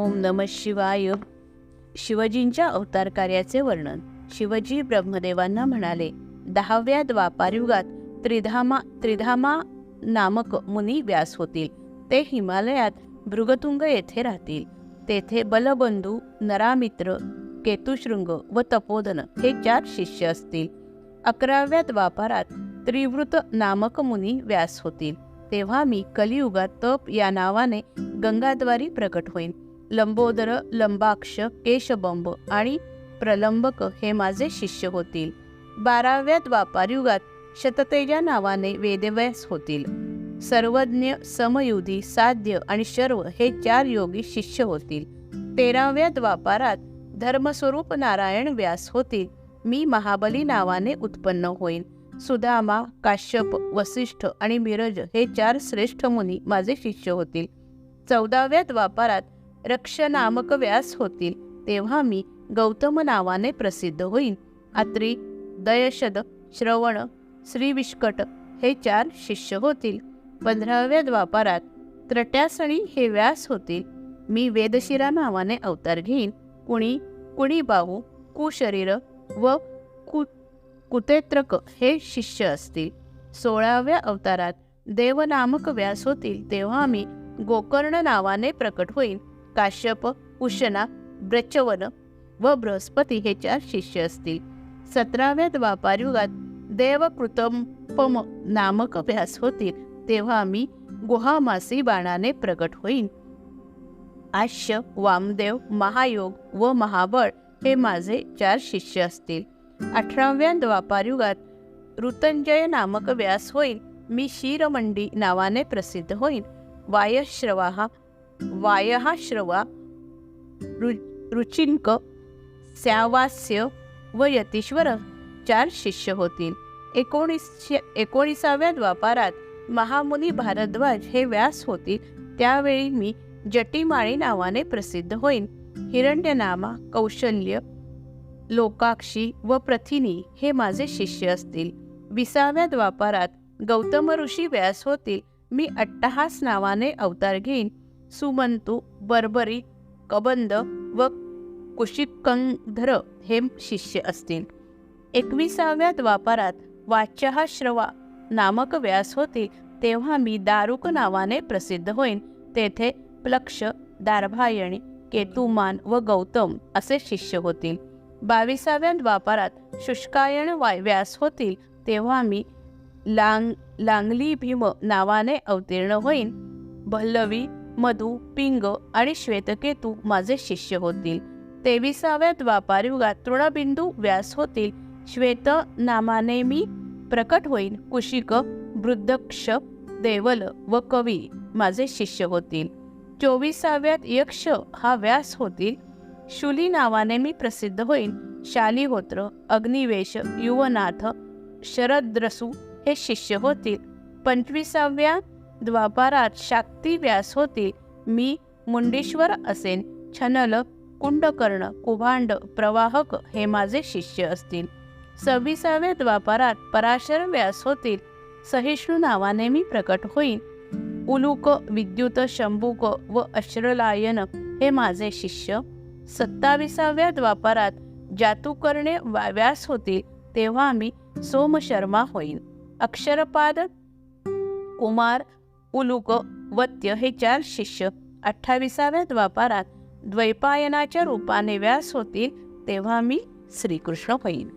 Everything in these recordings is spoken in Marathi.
ओम नमः शिवाय. शिवजींच्या अवतार कार्याचे वर्णन. शिवजी ब्रह्मदेवांना म्हणाले, 10व्या द्वापारयुगात त्रिधामा नामक मुनी व्यास होतील. ते हिमालयात भृगतुंग येथे राहतील. तेथे बलबंधू, नरामित्र, केतुशृंग व तपोधन हे 4 शिष्य असतील. 11व्या द्वापारात त्रिवृत नामक मुनी व्यास होतील. तेव्हा मी कलियुगात तप या नावाने गंगाद्वारी प्रकट होईन. लंबोदर, लंबाक्ष, केशबंब आणि प्रलंबक हे माझे शिष्य होतील. 12व्या द्वापारयुगात शततेजा नावाने वेदव्यास होतील. सर्वज्ञ, समयुधी, साध्य आणि शर्व हे 4 योगी शिष्य होतील. 13व्या द्वापारात धर्मस्वरूप नारायण व्यास होतील. मी महाबली नावाने उत्पन्न होईन. सुदामा, काश्यप, वसिष्ठ आणि मिरज हे 4 श्रेष्ठ मुनी माझे शिष्य होतील. 14व्या द्वापारात रक्ष नामक व्यास होतील. तेव्हा मी गौतम नावाने प्रसिद्ध होईन. अत्रि, दयशद, श्रवण, श्रीविष्कट हे 4 शिष्य होतील. 15व्या द्वापारात त्रट्यासणी हे व्यास होतील. मी वेदशिरा नावाने अवतार घेईन. कुणी बाहू, कुशरीर व कुतेत्रक हे शिष्य असतील. 16व्या अवतारात देव नामक व्यास होतील. तेव्हा मी गोकर्ण नावाने प्रकट होईन. काश्यप, उशना, ब्रचवन व बृहस्पती हे 4 शिष्य असतील. 17व्या द्वापारयुगात देवकृतपम नामक व्यास होतील. तेव्हा मी गुहामासी बाणाने प्रकट होईन. आश्य, वामदेव, महायोग व महाबळ हे माझे 4 शिष्य असतील. 18व्या द्वापारयुगात ऋतंजय नामक व्यास होईल. मी क्षीरमंडी नावाने प्रसिद्ध होईन. वायहाश्रवा, रुचिंक, स्यावास्य व यतीश्वर 4 शिष्य होतील. 19व्या द्वापारात महामुनी भारद्वाज हे व्यास होतील. त्यावेळी मी जटिमाळी नावाने प्रसिद्ध होईन. हिरण्यनामा, कौशल्य, लोकाक्षी व प्रथिनी हे माझे शिष्य असतील. 20व्या द्वापारात गौतम ऋषी व्यास होतील. मी अट्टहास नावाने अवतार घेईन. सुमंतू, बर्बरी, कबंद व कुशिकंधर हे शिष्य असतील. 21व्या द्वापारात वाच्यहाश्रवा नामक व्यास होतील. तेव्हा मी दारुक नावाने प्रसिद्ध होईन. तेथे प्लक्ष, दार्भायणी, केतुमान व गौतम असे शिष्य होतील. 22व्या द्वापारात शुष्कायन व्यास होतील. तेव्हा मी लांगली भीम नावाने अवतीर्ण होईन. भल्लवी, मधु, पिंग आणि श्वेतकेतू माझे शिष्य होतील. 23व्या द्वापारयुगात तृणबिंदू व्यास होतील. श्वेत नामाने मी प्रकट होईन. कुशिक, वृद्धक्ष, देवल व कवी माझे शिष्य होतील. 24व्यात यक्ष हा व्यास होतील. शुली नावाने मी प्रसिद्ध होईन. शालिहोत्र, अग्निवेश, युवनाथ, शरद्रसू हे शिष्य होतील. 25व्या द्वापारात शाक्ती व्यास होतील. मी मुंडेश्वर असेन. छनल, कुंडकर्ण, कुभांड, प्रवाहक हे माझे शिष्य असतील. 26व्या द्वापारात पराशर व्यास होतील. सहिष्णू नावाने मी प्रकट होईन. उलूक, विद्युत, शंभुक व अश्रलायन हे माझे शिष्य. 27व्या द्वापारात जातुकर्णे व्यास होतील. तेव्हा मी सोमशर्मा होईन. अक्षरपाद, कुमार, उलूक, वत्य हे 4 शिष्य 28व्या द्वापारात द्वैपायनाच्या रूपाने व्यास होतील. तेव्हा मी श्रीकृष्ण होईन.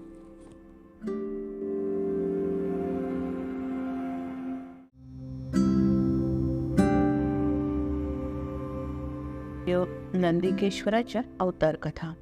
नंदिकेश्वराच्या अवतार कथा.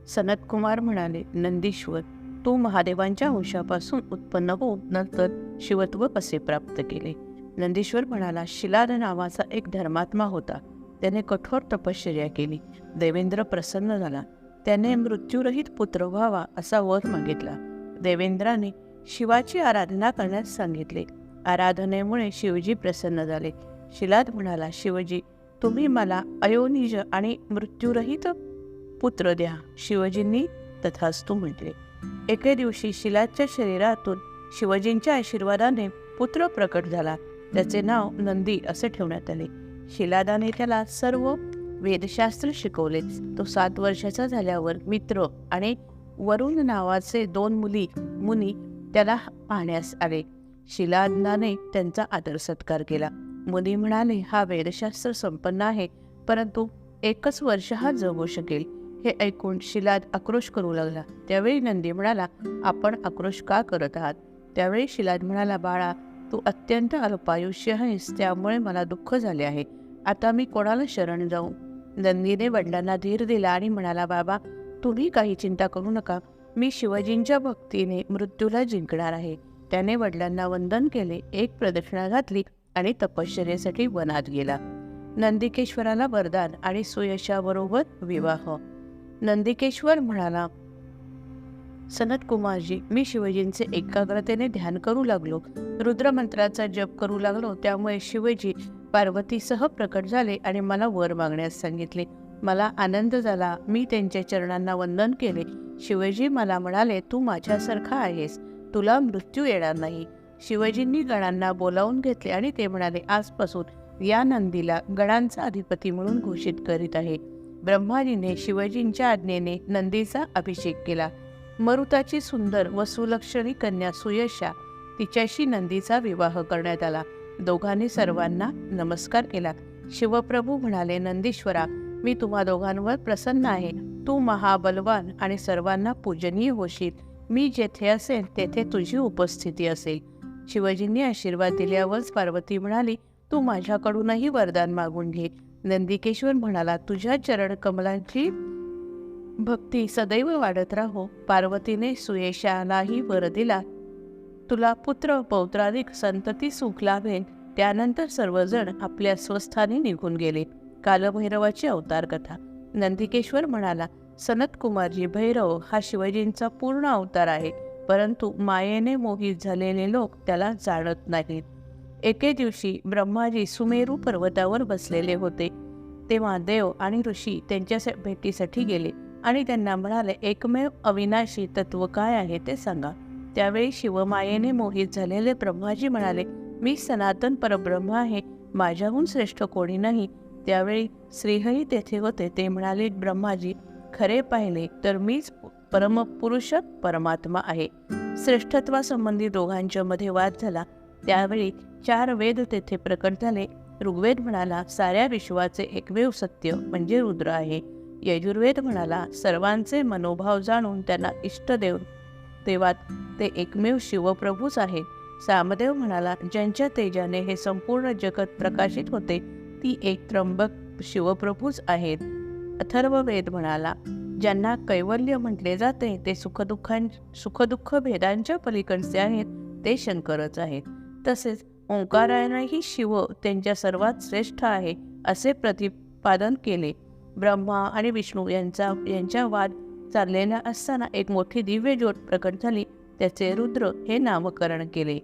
सनतकुमार म्हणाले, नंदीश्वर, तू महादेवांच्या वंशापासून उत्पन्न होऊन नंतर शिवत्व कसे प्राप्त केले? नंदीश्वर म्हणाला, शिलाद नावाचा एक धर्मात्मा होता. त्याने कठोर तपश्चर्या केली. देवेंद्र प्रसन्न झाला. त्याने मृत्यूरहित पुत्र व्हावा असा वर मागितला. देवेंद्राने शिवाची आराधना करण्यास सांगितले. आराधनेमुळे शिवजी प्रसन्न झाले. शिलाद म्हणाला, शिवजी, तुम्ही मला अयोनिज आणि मृत्यूरहित पुत्र द्या. शिवजींनी तथास्तु म्हटले. एके दिवशी शिलादच्या शरीरातून शिवजींच्या आशीर्वादाने पुत्र प्रकट झाला. त्याचे नाव नंदी असे ठेवण्यात आले. शिलादाने त्याला सर्व वेदशास्त्र शिकवले. तो 7 वर्षाचा झाल्यावर मित्र आणि वरुण नावाचे 2 मुनी त्याला पाहण्यास आले. शिलादनाने त्यांचा आदर सत्कार केला. मुनी म्हणाले, हा वेदशास्त्र संपन्न आहे, परंतु 1 वर्ष हा जगू शकेल. हे ऐकून शिलाद आक्रोश करू लागला. त्यावेळी नंदी म्हणाला, आपण आक्रोश का करत आहात? त्यावेळी शिलाद म्हणाला, बाळा, तू अत्यंत अल्पायुष्य आहेस, त्यामुळे मला दुःख झाले आहे. आता मी कोणाला शरण जाऊ? नंदीने वडिलांना धीर दिला आणि म्हणाला, बाबा, तुम्ही काही चिंता करू नका. मी शिवजींच्या भक्तीने मृत्यूला जिंकणार आहे. त्याने वडिलांना वंदन केले, 1 प्रदक्षिणा घातली आणि तपश्चर्येसाठी वनात गेला. नंदिकेश्वराला वरदान आणि सुयशाबरोबर विवाह. नंदिकेश्वर म्हणाला, सनत कुमारजी, मी शिवजींचे एकाग्रतेने ध्यान करू लागलो, रुद्रमंत्राचा जप करू लागलो. त्यामुळे शिवजी पार्वतीसह प्रकट झाले आणि मला वर मागण्यास सांगितले. मला आनंद झाला. मी त्यांच्या चरणांना वंदन केले. शिवजी मला म्हणाले, तू माझ्यासारखा आहेस, तुला मृत्यू येणार नाही. शिवजींनी गणांना बोलावून घेतले आणि ते म्हणाले, आजपासून या नंदीला गणांचा अधिपती म्हणून घोषित करीत आहे. ब्रह्माजीने शिवजींच्या आज्ञेने नंदीचा अभिषेक केला. मरुताची सुंदर व सुलक्षणी कन्या सुयशा, तिच्याशी नंदीचा विवाह करण्यात आला. दोघांनी सर्वांना नमस्कार केला. शिवप्रभू म्हणाले, नंदीश्वरा, मी तुम्हा दोघांवर प्रसन्न आहे. तू महाबलवान आणि सर्वांना पूजनीय होशील. मी जेथे असेल तेथे तुझी उपस्थिती असेल. शिवजींनी आशीर्वाद दिल्यावरच पार्वती म्हणाली, तू माझ्याकडूनही वरदान मागून घे. नंदिकेश्वर म्हणाला, तुझ्या चरण कमलांची भक्ती सदैव वाढत राहो. पार्वतीने सुयशालाही वर दिला, तुला पुत्र पौत्राधिक संतती सुख लाभेल. त्यानंतर सर्वजण आपल्या स्वस्थानी निघून गेले. कालभैरवाची अवतार कथा. नंदिकेश्वर म्हणाला, सनत कुमारजी, भैरव हा शिवजींचा पूर्ण अवतार आहे, परंतु मायेने मोहित झालेले लोक त्याला जाणत नाहीत. एके दिवशी ब्रह्माजी सुमेरू पर्वतावर बसलेले होते. तेव्हा देव आणि ऋषी त्यांच्या भेटीसाठी गेले आणि त्यांना म्हणाले, एकमेव अविनाशी तत्व काय आहे ते सांगा. त्यावेळी शिवमायेने मोहित झालेले ब्रह्माजी म्हणाले, मी सनातन परब्रह्म आहे, माझ्याहून श्रेष्ठ कोणी नाही. त्यावेळी श्रीहरी तेथे होते. ते म्हणाले, ब्रह्माजी, खरे पाहिले तर मीच परमपुरुष परमात्मा आहे. श्रेष्ठत्वासंबंधी दोघांच्या मध्ये वाद झाला. त्यावेळी 4 वेद तेथे प्रकट झाले. ऋग्वेद म्हणाला, साऱ्या विश्वाचे एकमेव सत्य म्हणजे रुद्र आहे. यजुर्वेद म्हणाला, सर्वांचे मनोभाव जाणून त्यांना इष्टदेव देवात ते एकमेव शिवप्रभूच आहेत. सामदेव म्हणाला, ज्यांच्या तेजाने हे संपूर्ण जगत प्रकाशित होते ती एक त्र्यंबक शिवप्रभूच आहेत. अथर्ववेद म्हणाला, ज्यांना कैवल्य म्हटले जाते ते सुखदुःख भेदांच्या पलीकडचे आहेत, ते शंकरच आहेत. तसेच ओंकारायनेही शिव त्यांच्या सर्वात श्रेष्ठ आहे असे प्रतिपादन केले. ब्रह्मा आणि विष्णू यांच्या वाद चाललेला असताना एक मोठी दिव्य ज्योत प्रकट झाली. त्याचे रुद्र हे नामकरण केले.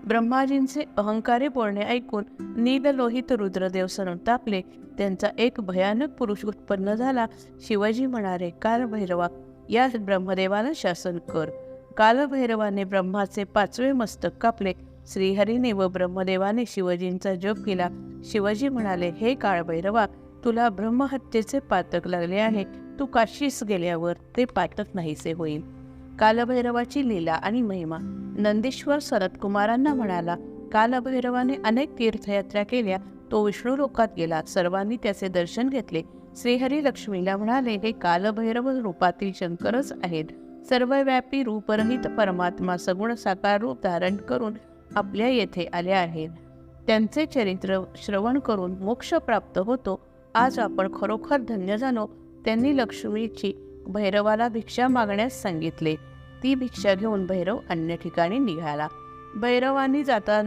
ब्रह्माजींचे अहंकारी बोलणे ऐकून नीललोहित रुद्रदेव संतापले. त्यांचा एक भयानक पुरुष उत्पन्न झाला. शिवाजी म्हणाले, कालभैरवा, या ब्रह्मदेवाला शासन कर. कालभैरवाने ब्रह्माचे 5वे मस्तक कापले. श्रीहरीने व ब्रह्मदेवाने शिवजींचा जप केला. शिवजी म्हणाले, हे काळभैरवा, तुला ब्रह्महत्येचे पातक लागले आहे. तू काशीस गेल्यावर ते पातक नाहीसे होईल. कालभैरवाची लीला आणि महिमा. नंदीश्वर सनतकुमारांना म्हणाला, कालभैरवाने अनेक तीर्थयात्रा केल्या. तो विष्णू लोकात गेला. सर्वांनी त्याचे दर्शन घेतले. श्रीहरी लक्ष्मीला म्हणाले, हे कालभैरव रूपातील शंकरच आहेत. सर्वव्यापी रूपरहित परमात्मा सगुण साकार रूप धारण करून आपल्या येथे आले आहेत. त्यांचे चरित्र श्रवण करून मोक्ष प्राप्त होतो. आज आपण खरोखर धन्य झालो. त्यांनी लक्ष्मीची भैरवाला भिक्षा मागण्यास सांगितले. ती भिक्षा घेऊन भैरव अन्य ठिकाणी निघाला. भैरवानी जाता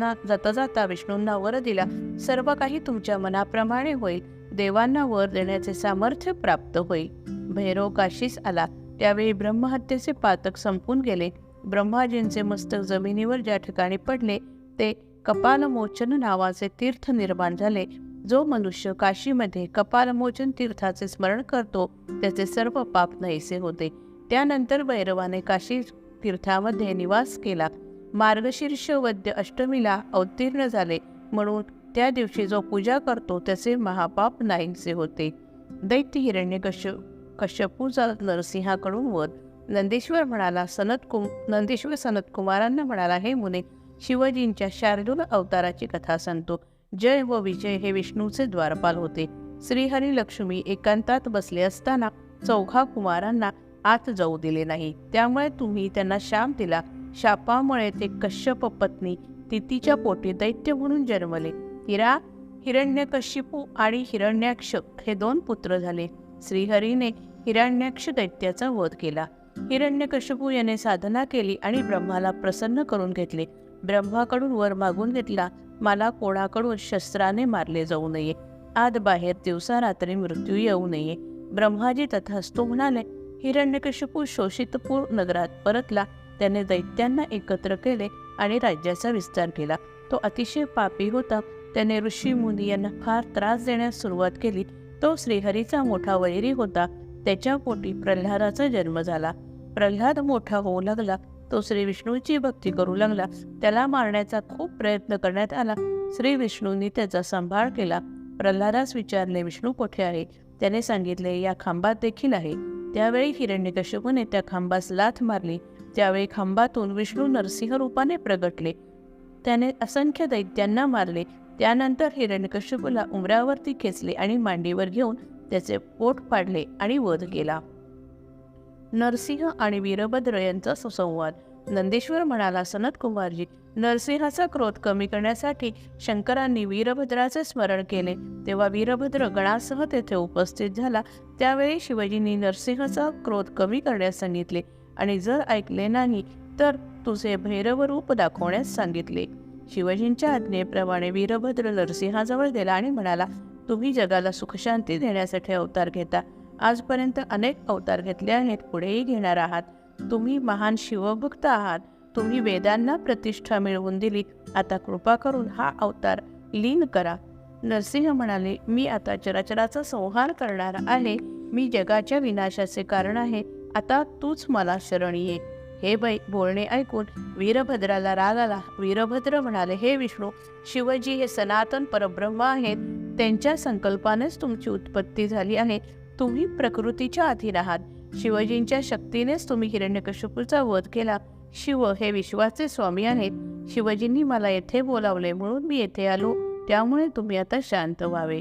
जाता विष्णूंना वर दिला, सर्व काही तुमच्या मनाप्रमाणे होईल. देवांना वर देण्याचे सामर्थ्य प्राप्त होईल. भैरव काशीस आला. त्यावेळी ब्रह्महत्येचे पातक संपून गेले. ब्रह्माजींचे मस्तक जमिनीवर ज्या ठिकाणी पडले ते कपालमोचन नावाचे तीर्थ निर्माण झाले. जो मनुष्य काशीमध्ये कपालमोचन तीर्थाचे स्मरण करतो त्याचे सर्व पाप नाहीसे होते. त्यानंतर भैरवाने काशी तीर्थामध्ये निवास केला. मार्गशीर्ष वद्य अष्टमीला अवतीर्ण झाले म्हणून त्या दिवशी जो पूजा करतो त्याचे महापाप नाहीसे होते. दैत्य हिरण्यकश्यपूचा नरसिंहाकडून वध. नंदीश्वर सनत कुमारांना म्हणाला, हे मुने, शिवजींच्या शार्दूल अवताराची कथा सांगतो. जय व विजय हे विष्णूचे द्वारपाल होते. श्रीहरी लक्ष्मी एकांतात बसले असताना चौघा कुमारांना आत जाऊ दिले नाही. त्यामुळे तुम्ही त्यांना शाप दिला. शापामुळे ते कश्यप पत्नी तितीच्या पोटी दैत्य म्हणून जन्मले. हिरण्यकशिपू आणि हिरण्याक्ष हे 2 पुत्र झाले. श्रीहरीने हिरण्याक्ष दैत्याचा वध केला. हिरण्यकशिपू याने साधना केली आणि ब्रह्माला प्रसन्न करून घेतले. ब्रह्माकडून वर मागून घेतला, मला कोणाकडून शस्त्राने मारले जाऊ नये, आत बाहेर दिवसा रात्री मृत्यू येऊ नये. ब्रह्माजी तथास्तु म्हणाले. हिरण्यकशिपू शोषितपूर नगरात परतला. त्याने दैत्यांना एकत्र केले आणि राज्याचा विस्तार केला. तो अतिशय पापी होता. त्याने ऋषी मुनी यांना फार त्रास देण्यास सुरुवात केली. तो श्रीहरीचा मोठा वैरी होता. त्याच्या पोटी प्रल्हादाचा जन्म झाला. प्रल्हाद मोठा होऊ लागला. तो श्री विष्णूची भक्ती करू लागला. त्याला मारण्याचा खूप प्रयत्न करण्यात आला. श्री विष्णूंनी त्याचा सांभाळ केला. प्रल्हादास विचारले, विष्णू कोठे आहे? त्याने सांगितले, या खांबात देखील आहे. त्यावेळी हिरण्यकश्यपूने त्या खांबास लाथ मारली. त्यावेळी खांबातून विष्णू नरसिंह रूपाने प्रगटले. त्याने असंख्य दैत्यांना मारले. त्यानंतर हिरण्यकश्यपूला उमरावरती खेचले आणि मांडीवर घेऊन त्याचे पोट पाडले आणि वध केला. नरसिंह आणि वीरभद्र यांचा सुसंवाद. नंदीश्वर म्हणाला, सनत कुमारजी, नरसिंहाचा क्रोध कमी करण्यासाठी शंकरांनी वीरभद्राचे स्मरण केले. तेव्हा वीरभद्र गणासह तेथे उपस्थित झाला. त्यावेळी शिवजींनी नरसिंहाचा क्रोध कमी करण्यास सांगितले आणि जर ऐकले नाही तर तुझे भैरव रूप दाखवण्यास सांगितले. शिवजींच्या आज्ञेप्रमाणे वीरभद्र नरसिंहाजवळ गेला आणि म्हणाला, तुम्ही जगाला सुखशांती देण्यासाठी अवतार घेता. आजपर्यंत अनेक अवतार घेतले आहेत, पुढेही घेणार आहात. तुम्ही महान शिवभक्त आहात. तुम्ही वेदांना प्रतिष्ठा मिळवून दिली. आता कृपा करून हा अवतार लीन करा. नरसिंह म्हणाले, मी आता चराचराचा संहार करणार आहे. मी जगाच्या विनाशाचे कारण आहे. आता तूच मला शरण ये. हे बोलणे ऐकून वीरभद्राला राग आला. वीरभद्र म्हणाले, हे विष्णू, शिवजी हे सनातन परब्रह्म आहेत. त्यांच्या संकल्पानेच तुमची उत्पत्ती झाली आहे. तुम्ही प्रकृतीच्या अधीन आहात. शिवजींच्या शक्तीनेच तुम्ही हिरण्यकश्यपूचा वध केला. शिव हे विश्वाचे स्वामी आहेत. शिवजींनी मला येथे बोलावले म्हणून मी येथे आलो. त्यामुळे तुम्ही आता शांत व्हावे.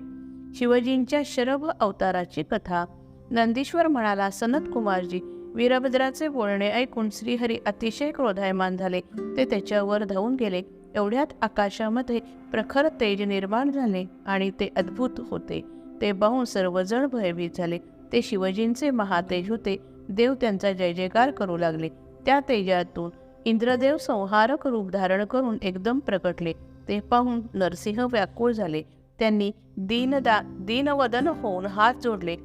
शिवजींच्या शरभ अवताराची कथा. नंदीश्वर म्हणाला, सनत कुमारजी, वीरभद्राचे बोलणे ऐकून श्रीहरी अतिशय क्रोधायमान झाले. ते त्याच्यावर धावून गेले. एवढ्यात आकाशामध्ये प्रखर तेज निर्माण झाले आणि ते अद्भुत होते. ते पाहून सर्वजण भयभीत झाले. ते शिवजींचे महातेज होते. देव त्यांचा जय जयकार करू लागले. त्या तेजातून इंद्रदेव संहारक रूप धारण करून एकदम प्रकटले. ते पाहून नरसिंह व्याकुळ झाले. त्यांनी दीनवदन होऊन हात जोडले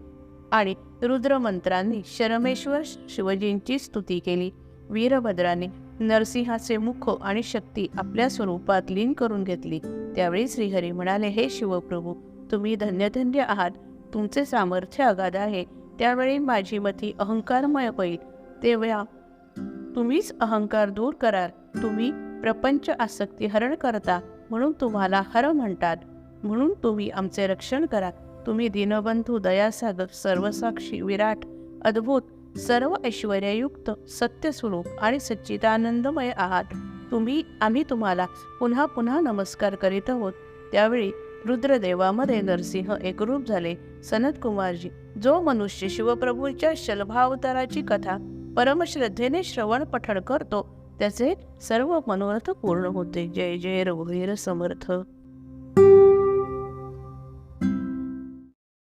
आणि रुद्रमंत्रांनी शरमेश्वर शिवजींची स्तुती केली. वीरभद्राने नरसिंहाचे मुख आणि शक्ती आपल्या स्वरूपात लीन करून घेतली. त्यावेळी श्रीहरी म्हणाले, हे शिवप्रभू, तुम्ही धन्यधन्य आहात. तुमचे सामर्थ्य अगाध आहे. त्यावेळी माझी मती अहंकारमय होईल. तेव्हा तुम्हीच अहंकार दूर कराल. तुम्ही प्रपंच आसक्ती हरण करता म्हणून तुम्हाला हर म्हणतात. म्हणून तुम्ही आमचे रक्षण करा. तुम्ही दीनबंधू, दयासागर, सर्वसाक्षी, विराट, अद्भुत, सर्व ऐश्वर्ययुक्त, सत्यस्वरूप आणि सच्चिदानंदमय आहात. आम्ही तुम्हाला पुन्हा पुन्हा नमस्कार करीत आहोत. त्यावेळी रुद्रदेवामध्ये नरसिंह एकरूप झाले. सनत कुमारजी, जो मनुष्य शिवप्रभूंच्या शलभावताराची कथा परमश्रद्धेने श्रवण पठण करतो त्याचे सर्व मनोरथ पूर्ण होते. जय जय रघुवीर समर्थ.